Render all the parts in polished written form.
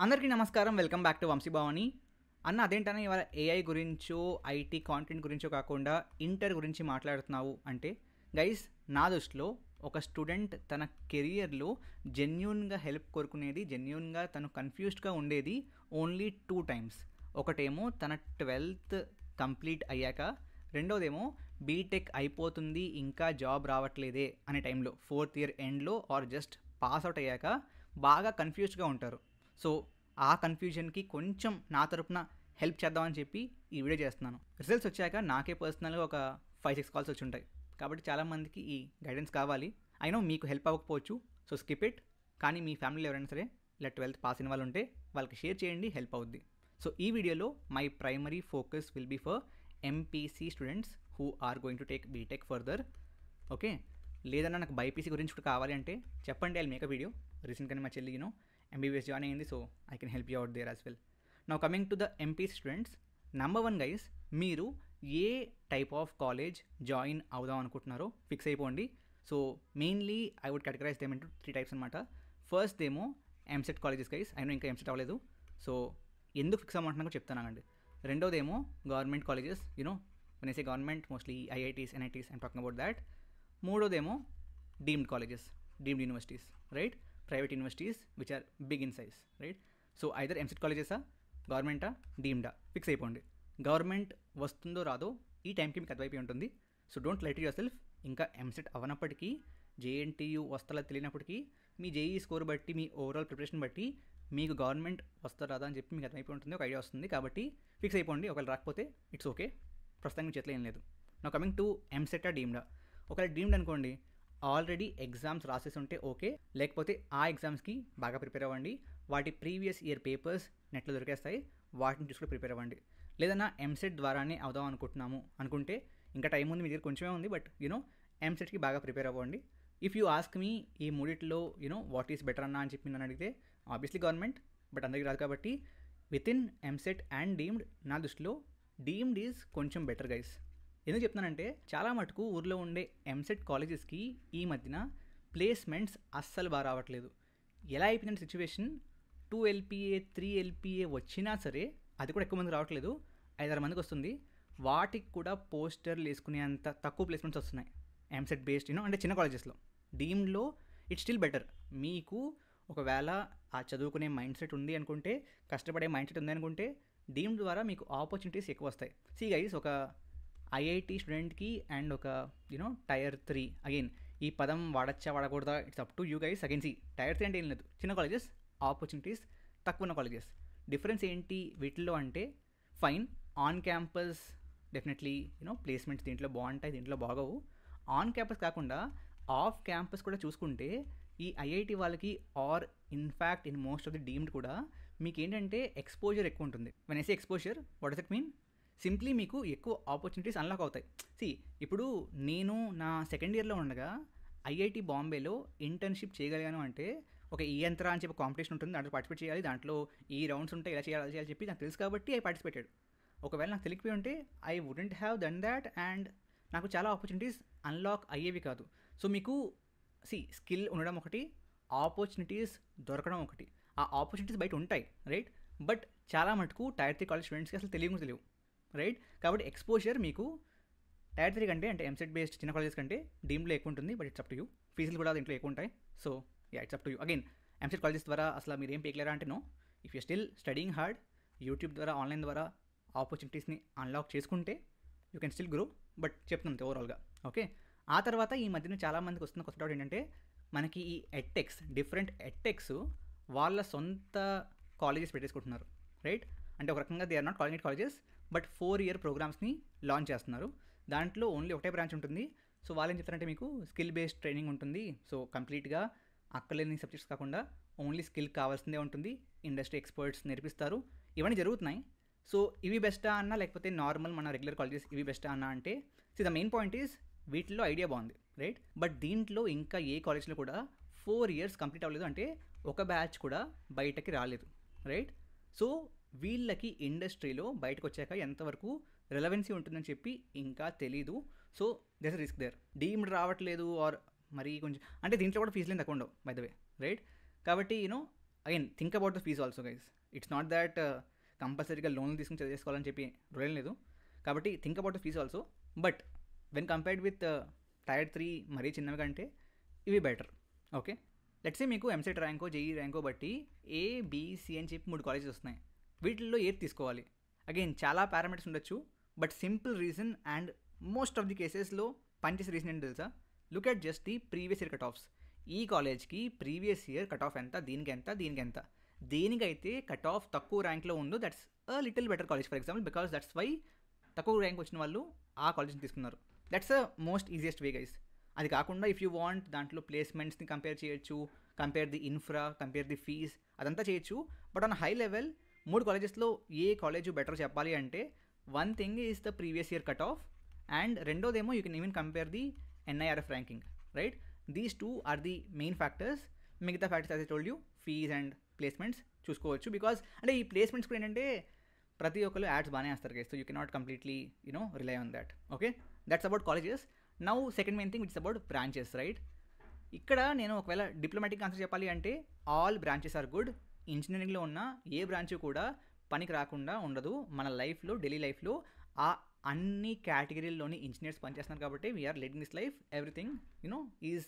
అందరికీ నమస్కారం. Welcome back to Vamsi Bhavani. అన్న అదేంటన్నా ఇవాళ ఏఐ గురించో, ఐటీ కాంటెంట్ గురించో కాకుండా ఇంటర్ గురించి మాట్లాడుతున్నావు అంటే, గైస్ నా దృష్టిలో ఒక స్టూడెంట్ తన కెరియర్లో జెన్యూన్గా హెల్ప్ కోరుకునేది, జెన్యూన్గా తను కన్ఫ్యూజ్డ్గా ఉండేది ఓన్లీ 2 టైమ్స్. ఒకటేమో తన 12th కంప్లీట్ అయ్యాక, రెండోదేమో బీటెక్ అయిపోతుంది ఇంకా జాబ్ రావట్లేదే అనే టైంలో, 4th ఇయర్ ఎండ్లో ఆర్ జస్ట్ పాస్ అవుట్ అయ్యాక బాగా కన్ఫ్యూజ్డ్గా ఉంటారు. సో ఆ కన్ఫ్యూజన్కి కొంచెం నా తరపున హెల్ప్ చేద్దామని చెప్పి ఈ వీడియో చేస్తున్నాను. రిజల్ట్స్ వచ్చాక నాకే పర్సనల్గా ఒక 5-6 కాల్స్ వచ్చి ఉంటాయి. కాబట్టి చాలామందికి ఈ గైడెన్స్ కావాలి. అయినో మీకు హెల్ప్ అవ్వకపోవచ్చు, సో స్కిప్ ఇట్. కానీ మీ ఫ్యామిలీలో ఎవరైనా సరే ఇలా 12th పాస్ అయిన వాళ్ళు ఉంటే వాళ్ళకి షేర్ చేయండి, హెల్ప్ అవుద్ది. సో ఈ వీడియోలో my primary focus will be for MPC students who are going to take BTech further. Okay, లేదన్నా నాకు బైపీసీ గురించి కూడా కావాలి అంటే చెప్పండి, ఐ మేక్ అ వీడియో. రీసెంట్గానే మా చెల్లి MBBS జాయిన్ అయింది, so I can help you out there as well. Now coming to the MPC students, number 1 guys, మీరు ఏ టైప్ ఆఫ్ కాలేజ్ జాయిన్ అవుదాం అనుకుంటున్నారో ఫిక్స్ అయిపోండి. So mainly I would categorize them into 3 types అనమాట. First ఏమో EAMCET colleges guys. అయినా ఇంకా ఎంసెట్ అవ్వలేదు, సో ఎందుకు ఫిక్స్ అవ్వమంటున్నా చెప్తానండి. రెండోదేమో government colleges, when I say government, mostly IITs, NITs, I'm talking about that. మూడోదేమో deemed colleges, deemed universities, right? Private universities which are big in size, right? So either EAMCET కాలేజెసా, గవర్నమెంటా, డీమ్డా, fix అయిపోండి. Government వస్తుందో రాదో ఈ టైంకి మీకు అటువైపు ఉంటుంది. So don't let your self. ఇంకా ఎంసెట్ అవ్వనప్పటికీ, JNTU వస్తాలో తెలియనప్పటికీ, మీ JEE స్కోర్ బట్టి, మీ ఓవరాల్ ప్రిపరేషన్ బట్టి మీకు గవర్నమెంట్ వస్తా రాదా అని చెప్పి మీకు అటువైపు ఉంటుంది, ఒక ఐడియా వస్తుంది. కాబట్టి ఫిక్స్ అయిపోండి. ఒకవేళ రాకపోతే ఇట్స్ ఓకే, ప్రస్తుతానికి మీ చేతిలో ఏం లేదు. నా కమింగ్ టు ఎంసెటా, డీమ్డా. ఒకవేళ డీమ్డ్ అనుకోండి, ఆల్రెడీ ఎగ్జామ్స్ రాసేసి ఉంటే ఓకే, లేకపోతే ఆ ఎగ్జామ్స్కి బాగా ప్రిపేర్ అవ్వండి. వాటి ప్రీవియస్ ఇయర్ పేపర్స్ నెట్లో దొరికేస్తాయి, వాటిని చూసుకుని ప్రిపేర్ అవ్వండి. లేదన్నా ఎంసెట్ ద్వారానే అవుదాం అనుకుంటున్నాము అనుకుంటే ఇంకా టైం ఉంది, మీ దగ్గర కొంచెమే ఉంది, బట్ ఎంసెట్కి బాగా ప్రిపేర్ అవ్వండి. ఇఫ్ యూ ఆస్క్ మీ ఈ మూడిట్లో వాట్ ఈస్ బెటర్ అన్నా అని చెప్పి నన్ను అడిగితే ఆబ్వియస్లీ గవర్నమెంట్, బట్ అందరికీ రాదు. కాబట్టి with in EAMCET and deemed నా దృష్టిలో డీమ్డ్ ఈజ్ కొంచెం బెటర్ గైస్. ఎందుకు చెప్తున్నానంటే, చాలా మటుకు ఊర్లో ఉండే ఎంసెట్ కాలేజెస్కి ఈ మధ్యన ప్లేస్మెంట్స్ అస్సలు బాగా రావట్లేదు. ఎలా అయిపోయిందంటే సిచ్యువేషన్, 2 LPA 3 LPA వచ్చినా సరే అది కూడా ఎక్కువ మంది రావట్లేదు, 5-6 మందికి వస్తుంది. వాటికి కూడా పోస్టర్లు వేసుకునేంత తక్కువ ప్లేస్మెంట్స్ వస్తున్నాయి ఎంసెట్ బేస్డ్, అంటే చిన్న కాలేజెస్లో. డీమ్డ్లో ఇట్స్ స్టిల్ బెటర్. మీకు ఒకవేళ ఆ చదువుకునే మైండ్ సెట్ ఉంది అనుకుంటే, కష్టపడే మైండ్ సెట్ ఉంది అనుకుంటే, డీమ్డ్ ద్వారా మీకు ఆపర్చునిటీస్ ఎక్కువ వస్తాయి. సి గైస్, ఒక IIT స్టూడెంట్కి అండ్ ఒక టైర్ 3, అగైన్ ఈ పదం వాడచ్చా వాడకూడదా, it's up to you guys. Again see, tier 3 అంటే ఏం లేదు, చిన్న కాలేజెస్, ఆపర్చునిటీస్ తక్కువ ఉన్న కాలేజెస్. డిఫరెన్స్ ఏంటి వీటిల్లో అంటే, fine on campus definitely placements దీంట్లో బాగుంటాయి, దీంట్లో బాగోవు. ఆన్ క్యాంపస్ కాకుండా ఆఫ్ క్యాంపస్ కూడా చూసుకుంటే ఈ IIT వాళ్ళకి or in fact in most of the deemed కూడా మీకు ఏంటంటే ఎక్స్పోజర్ ఎక్కువ ఉంటుంది. When I say exposure, what does it mean? Simply మీకు ఎక్కువ ఆపర్చునిటీస్ అన్లాక్ అవుతాయి. సి, ఇప్పుడు నేను నా సెకండ్ ఇయర్లో ఉండగా IIT బాంబేలో ఇంటర్న్షిప్ చేయగలిగాను అంటే, ఒక ఈ యంత్ర అని చెప్పి కాంపిటీషన్ ఉంటుంది, దాంట్లో పార్టిసిపేట్ చేయాలి, దాంట్లో ఈ రౌండ్స్ ఉంటాయి, ఇలా చేయాలి చేయాలి చెప్పి నాకు తెలుసు కాబట్టి ఐ పార్టిసిపేటెడ్. ఒకవేళ నాకు తెలియకపోయి ఉంటే I wouldn't have done that, and నాకు చాలా ఆపర్చునిటీస్ అన్లాక్ అయ్యేవి కాదు. సో మీకు స్కిల్ ఉండడం ఒకటి, ఆపర్చునిటీస్ దొరకడం ఒకటి. ఆ ఆపర్చునిటీస్ బయట ఉంటాయి, రైట్? బట్ చాలా మటుకు టైర్ 3 కాలేజ్ స్టూడెంట్స్కి అసలు తెలియవు, రైట్? కాబట్టి ఎక్స్పోజర్ మీకు టైర్ 3 కంటే, అంటే ఎంసెట్ బేస్డ్ చిన్న కాలేజెస్ కంటే డీమ్డ్లో ఎక్కువ ఉంటుంది, but it's up to you. ఫీజులు కూడా దీంట్లో ఎక్కువ ఉంటాయి. So it's up to you. Again EAMCET colleges ద్వారా అసలు మీరు ఏం పేయలేరా అంటే no. If you still studying hard, YouTube ద్వారా, ఆన్లైన్ ద్వారా ఆపర్చునిటీస్ని అన్లాక్ చేసుకుంటే you can still grow. But చెప్తున్నాను ఓవరాల్గా, ఓకే? ఆ తర్వాత ఈ మధ్యన చాలామందికి వస్తున్న కొత్త డౌట్ ఏంటంటే, మనకి ఈ ఎడ్టెక్స్, డిఫరెంట్ ఎడ్టెక్స్ వాళ్ళ సొంత కాలేజెస్ పెట్టేసుకుంటున్నారు, రైట్? అంటే ఒక రకంగా they are not calling it colleges, but 4-year ప్రోగ్రామ్స్ని లాంచ్ చేస్తున్నారు. దాంట్లో ఓన్లీ ఒకటే బ్రాంచ్ ఉంటుంది. సో వాళ్ళు ఏం చెప్తారంటే, మీకు స్కిల్ బేస్డ్ ట్రైనింగ్ ఉంటుంది. సో కంప్లీట్గా అక్కర్లేని సబ్జెక్ట్స్ కాకుండా ఓన్లీ స్కిల్ కావాల్సిందే ఉంటుంది, ఇండస్ట్రీ ఎక్స్పర్ట్స్ నేర్పిస్తారు. ఇవన్నీ జరుగుతున్నాయి. సో ఇవి బెస్టా అన్నా, లేకపోతే నార్మల్ మన రెగ్యులర్ కాలేజెస్ ఇవి బెస్టా అన్నా అంటే, ద మెయిన్ పాయింట్ ఈజ్ వీటిలో ఐడియా బాగుంది, రైట్? బట్ దీంట్లో ఇంకా ఏ కాలేజ్లో కూడా 4 years కంప్లీట్ అవ్వలేదు, అంటే ఒక బ్యాచ్ కూడా బయటకి రాలేదు, రైట్? సో వీళ్ళకి ఇండస్ట్రీలో బయటకు వచ్చాక ఎంతవరకు రెలవెన్సీ ఉంటుందని చెప్పి ఇంకా తెలీదు. So there risk there. Deemed రావట్లేదు ఆర్ మరీ కొంచెం, అంటే దీంట్లో కూడా ఫీజులు తక్కువ ఉండవు బై ద వే, రైట్? కాబట్టి again think about the fees also guys. It's not that కంపల్సరీగా లోన్లు తీసుకుని చదివేసుకోవాలని చెప్పి రూల్ లేదు. కాబట్టి think about the fees also. But when compared with tier 3 మరీ చిన్నవి కంటే ఇవి బెటర్. ఓకే, లెట్స్ సే మీకు ఎంసెట్ ర్యాంకో జేఈ ర్యాంకో బట్టి ఏబిసి అని చెప్పి 3 కాలేజెస్ వస్తున్నాయి. వీటిల్లో ఏది తీసుకోవాలి? అగైన్ చాలా పారామీటర్స్ ఉండొచ్చు, but simple reason and most of the కేసెస్లో పనిచేసే రీజన్ ఏంటి తెలుసా? Look at just the previous year cut offs. ఈ కాలేజ్కి ప్రీవియస్ ఇయర్ కట్ ఆఫ్ ఎంత, దీనికి ఎంత, దీనికి ఎంత. దేనికైతే కట్ ఆఫ్ తక్కువ ర్యాంక్లో ఉందో that's a little better college for example, because that's why తక్కువ ర్యాంక్ వచ్చిన వాళ్ళు ఆ కాలేజ్ని తీసుకున్నారు. That's a most easiest way guys. అది కాకుండా ఇఫ్ యూ వాంట్ దాంట్లో ప్లేస్మెంట్స్ని కంపేర్ చేయొచ్చు, compare the infra, compare the fees, అదంతా చేయొచ్చు. బట్ ఆన్ హై లెవెల్ 3 కాలేజెస్లో ఏ కాలేజ్ బెటర్ చెప్పాలి అంటే one thing is the previous year cut off, and రెండోదేమో you can even compare the NIRF ranking, right? These 2 are the main factors. మిగతా factors as I told you, fees and placements చూసుకోవచ్చు. Because అంటే ఈ placements కూడా ఏంటంటే ప్రతి ఒక్కరు ads బాగానే వేస్తారు guys, so you cannot completely rely on that. Okay, that's about colleges. Now second main thing it's about branches, right? ఇక్కడ నేను ఒకవేళ డిప్లొమాటిక్ ఆన్సర్ చెప్పాలి అంటే ఆల్ బ్రాంచెస్ ఆర్ గుడ్. ఇంజనీరింగ్లో ఉన్న ఏ బ్రాంచ్ కూడా పనికి రాకుండా ఉండదు. మన లైఫ్లో, డైలీ లైఫ్లో ఆ అన్ని కేటగిరీల్లోని ఇంజనీర్స్ పనిచేస్తున్నారు కాబట్టి we're leading this life, everything is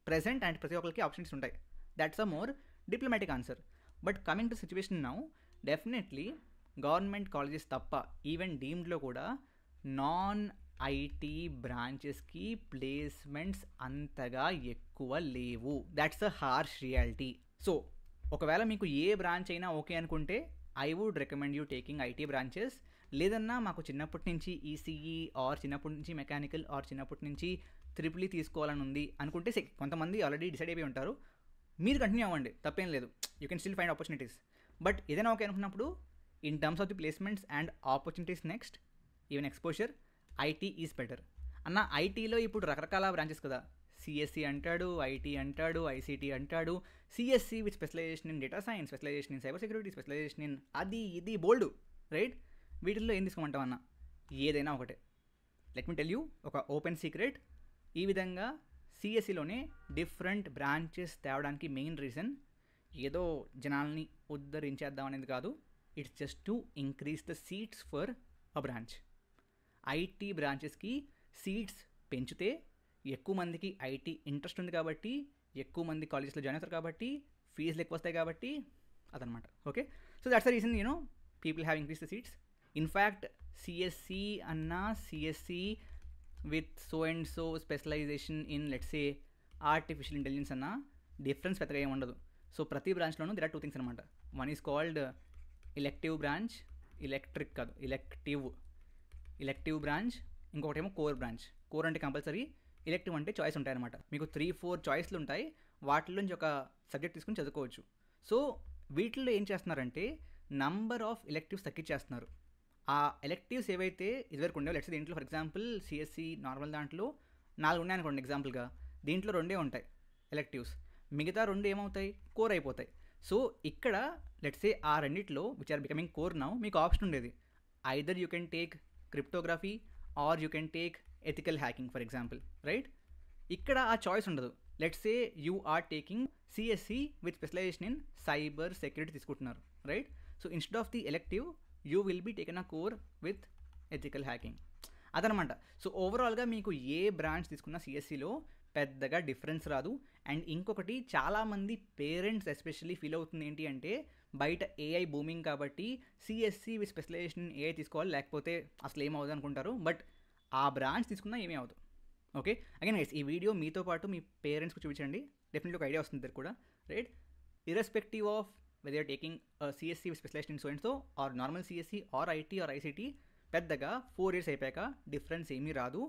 present and ప్రతి ఒక్కరికి ఆప్షన్స్ ఉంటాయి. That's a more diplomatic answer. But coming to situation now, definitely government colleges తప్ప ఈవెన్ డీమ్డ్లో కూడా నాన్ ఐటీ బ్రాంచెస్కి ప్లేస్మెంట్స్ అంతగా ఎక్కువ లేవు. That's a harsh reality. So ఒకవేళ మీకు ఏ బ్రాంచ్ అయినా ఓకే అనుకుంటే I would recommend you taking IT branches. లేదన్నా మాకు చిన్నప్పటి నుంచి ఈసీఈ ఆర్ చిన్నప్పటి నుంచి మెకానికల్ ఆర్ చిన్నప్పటి నుంచి ట్రిపుల్ ఈ తీసుకోవాలని ఉంది అనుకుంటే కొంతమంది ఆల్రెడీ డిసైడ్ అయిపోయి ఉంటారు. మీరు కంటిన్యూ అవ్వండి, తప్పేం లేదు. You can still find opportunities. But ఏదైనా ఓకే అనుకున్నప్పుడు in terms of the placements and opportunities next, even exposure, IT is better. అన్న ఐటీలో ఇప్పుడు రకరకాల బ్రాంచెస్ కదా, సిఎస్సి అంటాడు, ఐటీ అంటాడు, ఐసీటీ అంటాడు. CSE with specialization in data science, specialization in cyber security, specialization in అది ఇది బోల్డ్, రైట్? వీటిల్లో ఏం తీసుకోమంటావు అన్న? ఏదైనా ఒకటే. లెట్ మీ టెల్ యూ ఒక ఓపెన్ సీక్రెట్. ఈ విధంగా సిఎస్సిలోనే డిఫరెంట్ బ్రాంచెస్ తేవడానికి మెయిన్ రీజన్ ఏదో జనాల్ని ఉద్ధరించేద్దాం అనేది కాదు. It's just to increase the seats for a branch. IT బ్రాంచెస్కి సీట్స్ పెంచితే ఎక్కువ మందికి ఐటీ ఇంట్రెస్ట్ ఉంది కాబట్టి, ఎక్కువ మంది కాలేజెస్లో జాయిన్ అవుతారు కాబట్టి, ఫీజులు ఎక్కువ వస్తాయి కాబట్టి, అదనమాట. Okay, so that's the reason people have increase the seats. In fact CSE అన్నా, CSE with so and so specialization in let's say artificial intelligence అన్నా డిఫరెన్స్ పెద్దగా ఏమి ఉండదు. సో ప్రతి బ్రాంచ్లోనూ దిర్ ఆర్ 2 థింగ్స్ అనమాట. One is called elective branch, elective branch, ఇంకొకటేమో core branch. Core అంటే కంపల్సరీ, ఎలెక్టివ్ అంటే చాయిస్ ఉంటాయన్నమాట. మీకు 3-4 చాయిస్లు ఉంటాయి, వాటిలో నుంచి ఒక సబ్జెక్ట్ తీసుకుని చదువుకోవచ్చు. సో వీటిల్లో ఏం చేస్తున్నారంటే నంబర్ ఆఫ్ ఎలెక్టివ్స్ తగ్గించేస్తున్నారు. ఆ ఎలెక్టివ్స్ ఏవైతే ఇదివరకు ఉండేవి, లెట్స్ దీంట్లో ఫర్ ఎగ్జాంపుల్ సిఎస్సి నార్మల్ దాంట్లో 4 ఉన్నాయనుకోండి ఎగ్జాంపుల్గా, దీంట్లో 2 ఉంటాయి ఎలెక్టివ్స్, మిగతా 2 ఏమవుతాయి? కోర్ అయిపోతాయి. సో ఇక్కడ లెట్స్ సే ఆ రెండిట్లో which are becoming core now మీకు ఆప్షన్ ఉండేది, either you can take cryptography or you can take ethical hacking for example, right? ఇక్కడ ఆ చాయిస్ ఉండదు. Let's say you are taking CSE with specialization in cyber security తీసుకుంటున్నారు, right? So instead of the elective you will be taken a core with ethical hacking, అదనమాట. So ఓవరాల్గా మీకు ఏ branch తీసుకున్న సిఎస్సిలో పెద్దగా డిఫరెన్స్ రాదు. అండ్ ఇంకొకటి చాలామంది పేరెంట్స్ ఎస్పెషల్లీ ఫీల్ అవుతుంది ఏంటి అంటే బయట ఏఐ బూమింగ్ కాబట్టి సిఎస్సి విత్ స్పెషలైజేషన్ ఏఐ తీసుకోవాలి, లేకపోతే అసలు ఏమవుతుంది అనుకుంటారు. బట్ ఆ బ్రాంచ్ తీసుకున్నా ఏమీ అవ్వదు. ఓకే, అగైన్ గైస్ ఈ వీడియో మీతో పాటు మీ పేరెంట్స్కి చూపించండి, డెఫినెట్లీ ఒక ఐడియా వస్తుంది కూడా, right? Irrespective of whether you're taking CSE with specialization in so and so or normal CSE or IT or ICT, పెద్దగా 4 years అయిపోయాక డిఫరెన్స్ ఏమీ రాదు.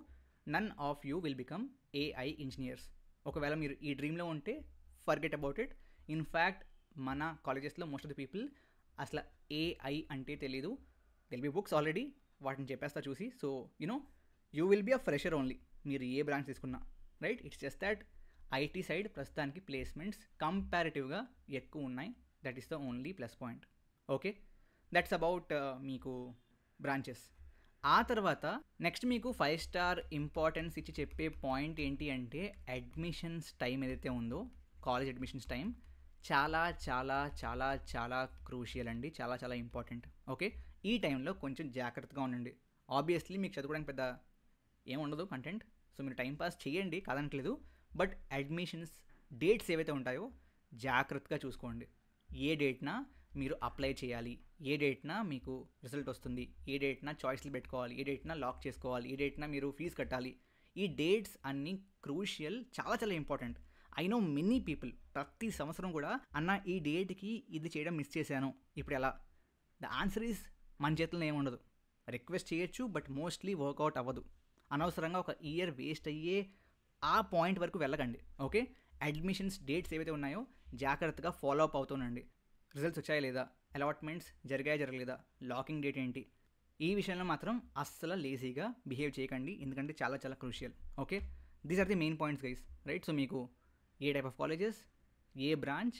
None of you will become AI engineers. ఒకవేళ మీరు ఈ డ్రీమ్లో ఉంటే ఫర్గెట్ అబౌట్ ఇట్. ఇన్ఫ్యాక్ట్ మన కాలేజెస్లో మోస్ట్ ఆఫ్ ది పీపుల్ అసలు ఏఐ అంటే తెలీదు. దెల్ బి బుక్స్ ఆల్రెడీ, వాటిని చెప్పేస్తా చూసి. So you will be a fresher only మీరు ఏ బ్రాంచ్ తీసుకున్నా, right? It's just that IT side ప్రస్తుతానికి ప్లేస్మెంట్స్ కంపారిటివ్గా ఎక్కువ ఉన్నాయి. That is the only plus point. Okay, that's about మీకు బ్రాంచెస్. ఆ తర్వాత నెక్స్ట్ మీకు 5 star ఇంపార్టెన్స్ ఇచ్చి చెప్పే పాయింట్ ఏంటి అంటే అడ్మిషన్స్ టైం ఏదైతే ఉందో, కాలేజ్ అడ్మిషన్స్ టైం చాలా చాలా చాలా చాలా క్రూషియల్ అండి. చాలా చాలా ఇంపార్టెంట్. ఓకే. ఈ టైంలో కొంచెం జాగ్రత్తగా ఉండండి. ఆబ్వియస్లీ మీకు చదువుకోవడానికి పెద్ద ఏముండదు కంటెంట్. సో మీరు టైం పాస్ చేయండి కాదనట్లేదు. బట్ అడ్మిషన్స్ డేట్స్ ఏవైతే ఉంటాయో జాగ్రత్తగా చూసుకోండి. ఏ డేట్న మీరు అప్లై చేయాలి, ఏ డేట్న మీకు రిజల్ట్ వస్తుంది, ఏ డేట్న చాయిస్లు పెట్టుకోవాలి, ఏ డేట్న లాక్ చేసుకోవాలి, ఏ డేట్న మీరు ఫీజు కట్టాలి. ఈ డేట్స్ అన్నీ క్రూషియల్, చాలా చాలా important. I know many people ప్రతి సంవత్సరం కూడా అన్న ఈ డేట్కి ఇది చేయడం మిస్ చేశాను, ఇప్పుడు ఎలా? ద ఆన్సర్ ఈజ్ మన చేతుల్లో ఏముండదు. రిక్వెస్ట్ చేయొచ్చు బట్ మోస్ట్లీ వర్కౌట్ అవ్వదు. అనవసరంగా ఒక ఇయర్ వేస్ట్ అయ్యే ఆ పాయింట్ వరకు వెళ్ళకండి. ఓకే. అడ్మిషన్స్ డేట్స్ ఏవైతే ఉన్నాయో జాగ్రత్తగా ఫాలో అప్ అవుతుండండి. రిజల్ట్స్ వచ్చాయా లేదా, అలాట్మెంట్స్ జరిగాయా జరగలేదా, లాకింగ్ డేట్ ఏంటి, ఈ విషయంలో మాత్రం అస్సలు లేజీగా బిహేవ్ చేయకండి, ఎందుకంటే చాలా చాలా crucial. Okay. These are the main points guys, right? So మీకు ఏ టైప్ ఆఫ్ కాలేజెస్, ఏ branch,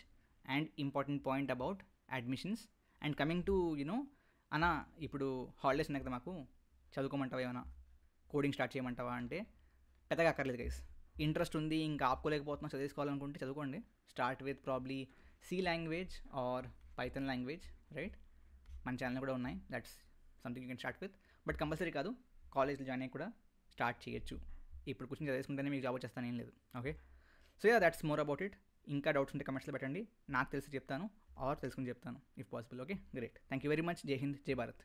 and important point about admissions. And coming to అన్న, ఇప్పుడు హాలిడేస్ ఉన్నాయి కదా, మాకు చదువుకోమంటావా, ఏమైనా కోడింగ్ స్టార్ట్ చేయమంటావా అంటే పెద్దగా అక్కర్లేదు గైస్. ఇంట్రెస్ట్ ఉంది, ఇంకా ఆపుకోలేకపోతున్నా, చదువుకోవాలనుకుంటే చదువుకోండి. Start with probably C language or Python language, right? మన ఛానల్ కూడా ఉన్నాయి, that's something you can start with. But compulsory కాదు, కాలేజ్లో జాయిన్ అయ్యి కూడా స్టార్ట్ చేయొచ్చు. ఇప్పుడు కూర్చొని చదివేసుకుంటేనే మీకు జాబ్ వచ్చేస్తాను ఏం లేదు. Okay. So yeah, that's more about it. ఇంకా డౌట్స్ ఉంటే కమెంట్స్లో పెట్టండి, నాకు తెలిసి చెప్తాను ఆర్ తెలుసుకుని చెప్తాను if possible. Okay, great. Thank you very much. జై హింద్, జై భారత్.